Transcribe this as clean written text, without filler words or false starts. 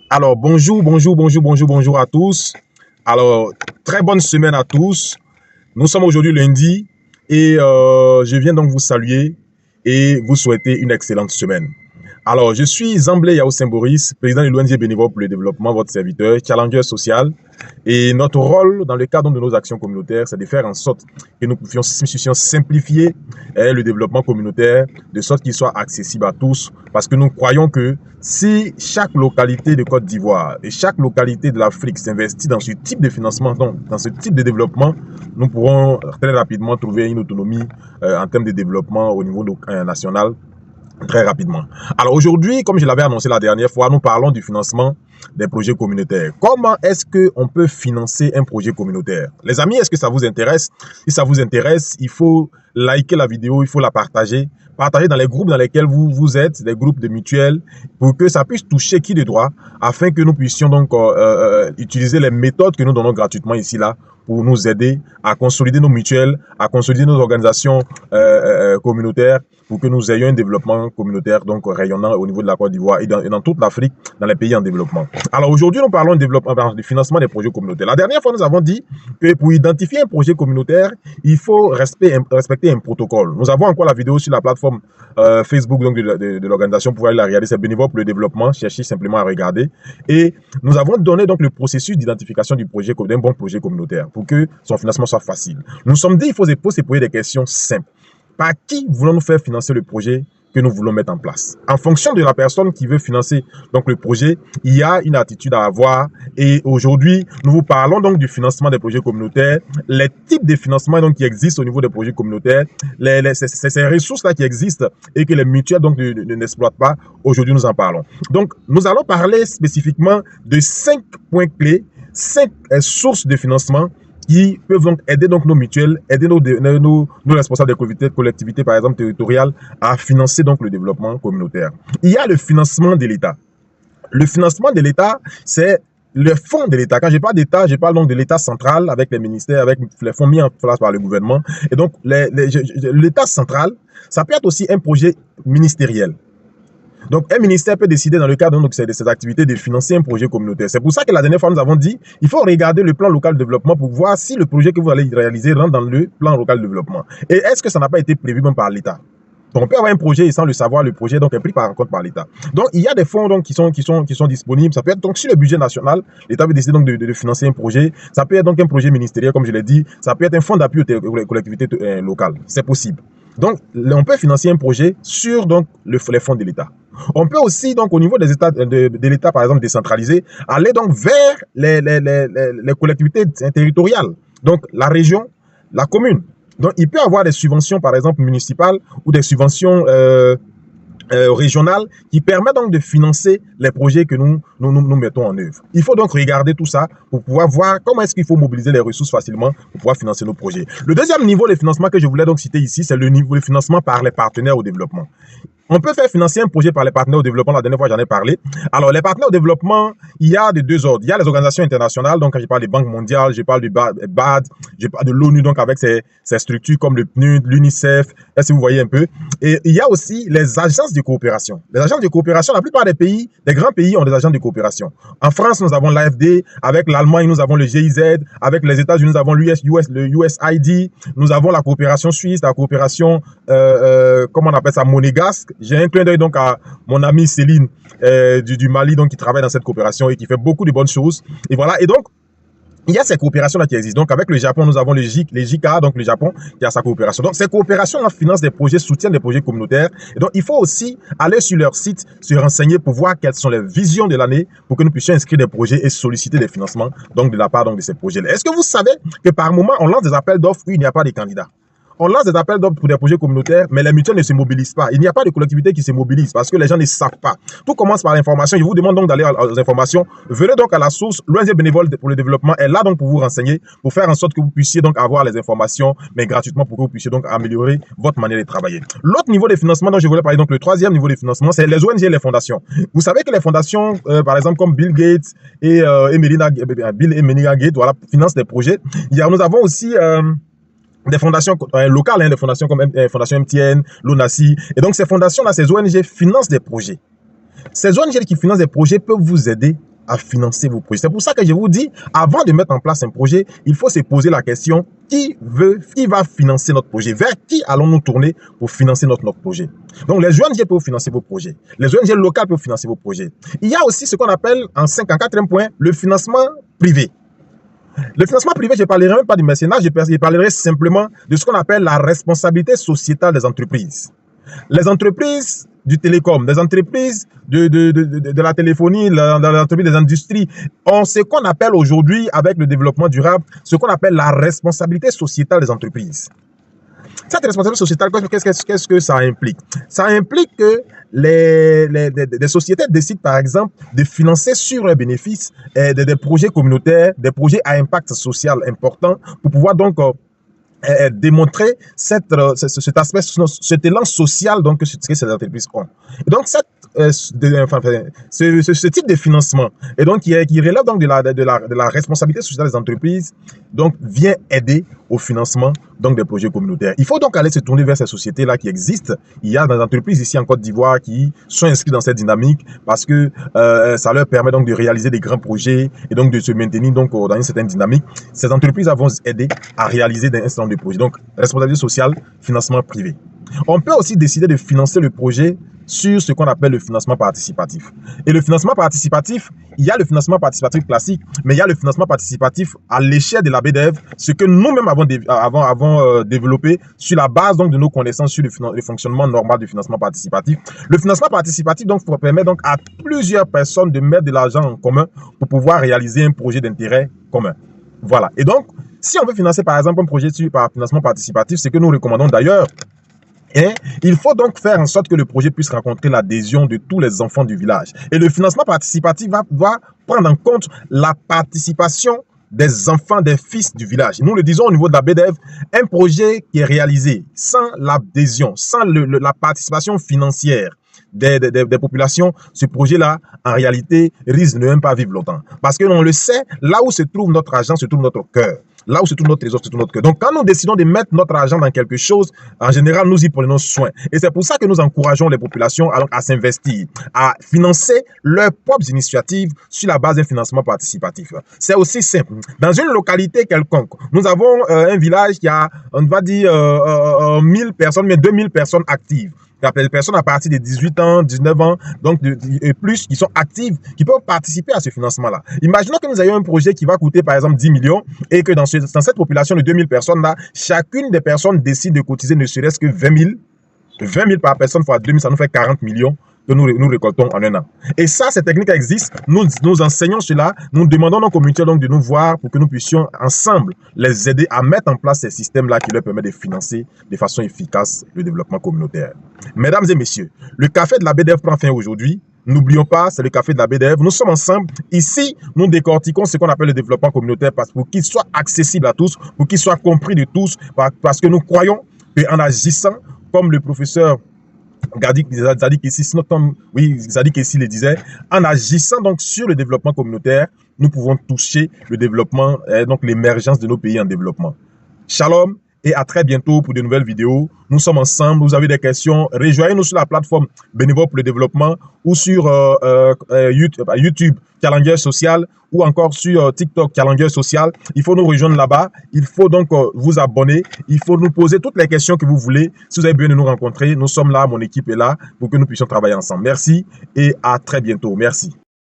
Alors, bonjour à tous. Alors, très bonne semaine à tous. Nous sommes aujourd'hui lundi et je viens donc vous saluer et vous souhaiter une excellente semaine. Alors, je suis Zamblé Yao Saint-Boris, président de l'ONG Bénévole pour le développement, votre serviteur, challenger social. Et notre rôle dans le cadre de nos actions communautaires, c'est de faire en sorte que nous puissions simplifier le développement communautaire, de sorte qu'il soit accessible à tous, parce que nous croyons que si chaque localité de Côte d'Ivoire et chaque localité de l'Afrique s'investit dans ce type de financement, donc dans ce type de développement, nous pourrons très rapidement trouver une autonomie en termes de développement au niveau national très rapidement. Alors aujourd'hui, comme je l'avais annoncé la dernière fois, nous parlons du financement des projets communautaires. Comment est-ce qu'on peut financer un projet communautaire? Les amis, est-ce que ça vous intéresse? Si ça vous intéresse, il faut liker la vidéo, il faut la partager. Partagez dans les groupes dans lesquels vous êtes, des groupes de mutuelles, pour que ça puisse toucher qui de droit, afin que nous puissions donc utiliser les méthodes que nous donnons gratuitement ici là, pour nous aider à consolider nos mutuelles, à consolider nos organisations communautaires, pour que nous ayons un développement communautaire donc rayonnant au niveau de la Côte d'Ivoire et dans toute l'Afrique, dans les pays en développement. Alors aujourd'hui, nous parlons de développement, du financement des projets communautaires. La dernière fois, nous avons dit que pour identifier un projet communautaire, il faut respecter un protocole. Nous avons encore la vidéo sur la plateforme Facebook donc de l'organisation, pour aller la regarder. C'est Bénévole pour le développement. Cherchez simplement à regarder. Et nous avons donné donc le processus d'identification du projet, d'un bon projet communautaire, pour que son financement soit facile. Nous nous sommes dit, il faut se poser des questions simples. Par qui voulons-nous faire financer le projet que nous voulons mettre en place? En fonction de la personne qui veut financer donc le projet, il y a une attitude à avoir. Et aujourd'hui, nous vous parlons donc du financement des projets communautaires, les types de financement donc qui existent au niveau des projets communautaires, ces ressources-là qui existent et que les mutuelles donc n'exploitent pas. Aujourd'hui, nous en parlons. Donc, nous allons parler spécifiquement de 5 points clés, 5 sources de financement qui peuvent donc aider donc nos mutuelles, aider nos responsables des collectivités, par exemple territoriales, à financer donc le développement communautaire. Il y a le financement de l'État. Le financement de l'État, c'est le fonds de l'État. Quand je parle d'État, je parle donc de l'État central avec les ministères, avec les fonds mis en place par le gouvernement. Et donc, l'État central, ça peut être aussi un projet ministériel. Donc, un ministère peut décider dans le cadre de ses activités de financer un projet communautaire. C'est pour ça que la dernière fois, nous avons dit il faut regarder le plan local de développement pour voir si le projet que vous allez réaliser rentre dans le plan local de développement. Et est-ce que ça n'a pas été prévu même par l'État? Donc, on peut avoir un projet et sans le savoir, le projet donc est pris en compte par l'État. Donc, il y a des fonds donc, qui sont disponibles. Ça peut être donc sur le budget national, l'État peut décider donc de financer un projet. Ça peut être donc un projet ministériel, comme je l'ai dit. Ça peut être un fonds d'appui aux collectivités locales. C'est possible. Donc, on peut financer un projet sur donc les fonds de l'État. On peut aussi, donc, au niveau des États, de l'État, par exemple, décentralisé, aller donc vers les collectivités territoriales. Donc, la région, la commune. Donc, il peut y avoir des subventions, par exemple, municipales ou des subventions régionales qui permettent donc de financer les projets que nous mettons en œuvre. Il faut donc regarder tout ça pour pouvoir voir comment est-ce qu'il faut mobiliser les ressources facilement pour pouvoir financer nos projets. Le deuxième niveau de financement que je voulais donc citer ici, c'est le niveau de financement par les partenaires au développement. On peut faire financer un projet par les partenaires au développement. La dernière fois, j'en ai parlé. Alors, les partenaires au développement, il y a de deux ordres. Il y a les organisations internationales. Donc, quand je parle des banques mondiales, je parle du BAD, je parle de l'ONU, donc avec ses structures comme le PNUD, l'UNICEF. Est-ce que vous voyez un peu? Et il y a aussi les agences de coopération. Les agences de coopération, la plupart des pays, des grands pays ont des agences de coopération. En France, nous avons l'AFD. Avec l'Allemagne, nous avons le GIZ. Avec les États-Unis, nous avons le USAID. Nous avons la coopération suisse, la coopération, comment on appelle ça, monégasque. J'ai un clin d'œil donc à mon amie Céline du Mali, donc qui travaille dans cette coopération et qui fait beaucoup de bonnes choses. Et voilà. Et donc, il y a ces coopérations-là qui existent. Donc, avec le Japon, nous avons les JICA, donc le Japon, qui a sa coopération. Donc, ces coopérations-là financent des projets, soutiennent des projets communautaires. Et donc, il faut aussi aller sur leur site, se renseigner pour voir quelles sont les visions de l'année pour que nous puissions inscrire des projets et solliciter des financements, donc, de la part donc, de ces projets-là. Est-ce que vous savez que par moment, on lance des appels d'offres où il n'y a pas de candidats? On lance des appels d'offres pour des projets communautaires, mais les mutuelles ne se mobilisent pas. Il n'y a pas de collectivité qui se mobilise parce que les gens ne savent pas. Tout commence par l'information. Je vous demande donc d'aller aux informations. Venez donc à la source. L'ONG Bénévole pour le développement est là donc pour vous renseigner, pour faire en sorte que vous puissiez donc avoir les informations, mais gratuitement pour que vous puissiez donc améliorer votre manière de travailler. L'autre niveau de financement dont je voulais parler, donc le troisième niveau de financement, c'est les ONG et les fondations. Vous savez que les fondations, par exemple comme Bill Gates et Bill et Melinda Gates, voilà, financent des projets. Nous avons aussi des fondations locales, des fondations comme Fondation MTN, l'ONACI. Et donc, ces fondations-là, ces ONG financent des projets. Ces ONG qui financent des projets peuvent vous aider à financer vos projets. C'est pour ça que je vous dis, avant de mettre en place un projet, il faut se poser la question, qui va financer notre projet? Vers qui allons-nous tourner pour financer notre projet? Donc, les ONG peuvent financer vos projets. Les ONG locales peuvent financer vos projets. Il y a aussi ce qu'on appelle, en 4e point, le financement privé. Le financement privé, je ne parlerai même pas du mécénat, je parlerai simplement de ce qu'on appelle la responsabilité sociétale des entreprises. Les entreprises du télécom, des entreprises de la téléphonie, les entreprises des industries, ont ce qu'on appelle aujourd'hui, avec le développement durable, ce qu'on appelle la responsabilité sociétale des entreprises. Cette responsabilité sociétale, qu'est-ce que ça implique? Ça implique que des sociétés décident, par exemple, de financer sur leurs bénéfices des projets communautaires, des projets à impact social important, pour pouvoir donc démontrer cet aspect, cet élan social donc, que ces entreprises ont. Et donc, ce type de financement, et donc, qui relève donc de la responsabilité sociale des entreprises, donc, vient aider au financement donc, des projets communautaires. Il faut donc aller se tourner vers ces sociétés-là qui existent. Il y a des entreprises ici en Côte d'Ivoire qui sont inscrites dans cette dynamique parce que ça leur permet donc de réaliser des grands projets et donc de se maintenir donc, dans une certaine dynamique. Ces entreprises vont aider à réaliser un certain nombre de projets. Donc, responsabilité sociale, financement privé. On peut aussi décider de financer le projet sur ce qu'on appelle le financement participatif. Et le financement participatif, il y a le financement participatif classique, mais il y a le financement participatif à l'échelle de la BDF, ce que nous-mêmes avons développé sur la base donc, de nos connaissances sur le fonctionnement normal du financement participatif. Le financement participatif donc, permet donc à plusieurs personnes de mettre de l'argent en commun pour pouvoir réaliser un projet d'intérêt commun. Voilà. Et donc, si on veut financer par exemple un projet par financement participatif, ce que nous recommandons d'ailleurs, et il faut donc faire en sorte que le projet puisse rencontrer l'adhésion de tous les enfants du village. Et le financement participatif va prendre en compte la participation des enfants, des fils du village. Nous le disons au niveau de la BDF, un projet qui est réalisé sans l'adhésion, sans la participation financière des populations, ce projet-là, en réalité, risque de ne même pas vivre longtemps. Parce que l'on le sait, là où se trouve notre argent, se trouve notre cœur. Là où se trouve notre trésor, se trouve notre cœur. Donc, quand nous décidons de mettre notre argent dans quelque chose, en général, nous y prenons soin. Et c'est pour ça que nous encourageons les populations à s'investir, à financer leurs propres initiatives sur la base d'un financement participatif. C'est aussi simple. Dans une localité quelconque, nous avons un village qui a, on va dire, 1000 personnes, mais 2000 personnes actives. Les personnes à partir de 18 ans, 19 ans, donc et plus, qui sont actives, qui peuvent participer à ce financement-là. Imaginons que nous ayons un projet qui va coûter, par exemple, 10 millions et que dans cette population de 2000 personnes-là, chacune des personnes décide de cotiser ne serait-ce que 20 000. 20 000 par personne fois 2000, ça nous fait 40 millions que nous récoltons en un an. Et ça, cette technique existe. Nous enseignons cela. Nous demandons nos communautés donc de nous voir pour que nous puissions ensemble les aider à mettre en place ces systèmes-là qui leur permettent de financer de façon efficace le développement communautaire. Mesdames et messieurs, le café de la BDF prend fin aujourd'hui. N'oublions pas, c'est le café de la BDF. Nous sommes ensemble. Ici, nous décortiquons ce qu'on appelle le développement communautaire pour qu'il soit accessible à tous, pour qu'il soit compris de tous, parce que nous croyons qu'en agissant, comme le professeur Zadik Essi le disait, en agissant donc sur le développement communautaire, nous pouvons toucher le développement, donc l'émergence de nos pays en développement. Shalom et à très bientôt pour de nouvelles vidéos. Nous sommes ensemble. Vous avez des questions, rejoignez-nous sur la plateforme Bénévole pour le développement ou sur YouTube, Calendrier social, ou encore sur TikTok, Calendrier social. Il faut nous rejoindre là-bas. Il faut donc vous abonner. Il faut nous poser toutes les questions que vous voulez. Si vous avez besoin de nous rencontrer, nous sommes là, mon équipe est là pour que nous puissions travailler ensemble. Merci et à très bientôt. Merci.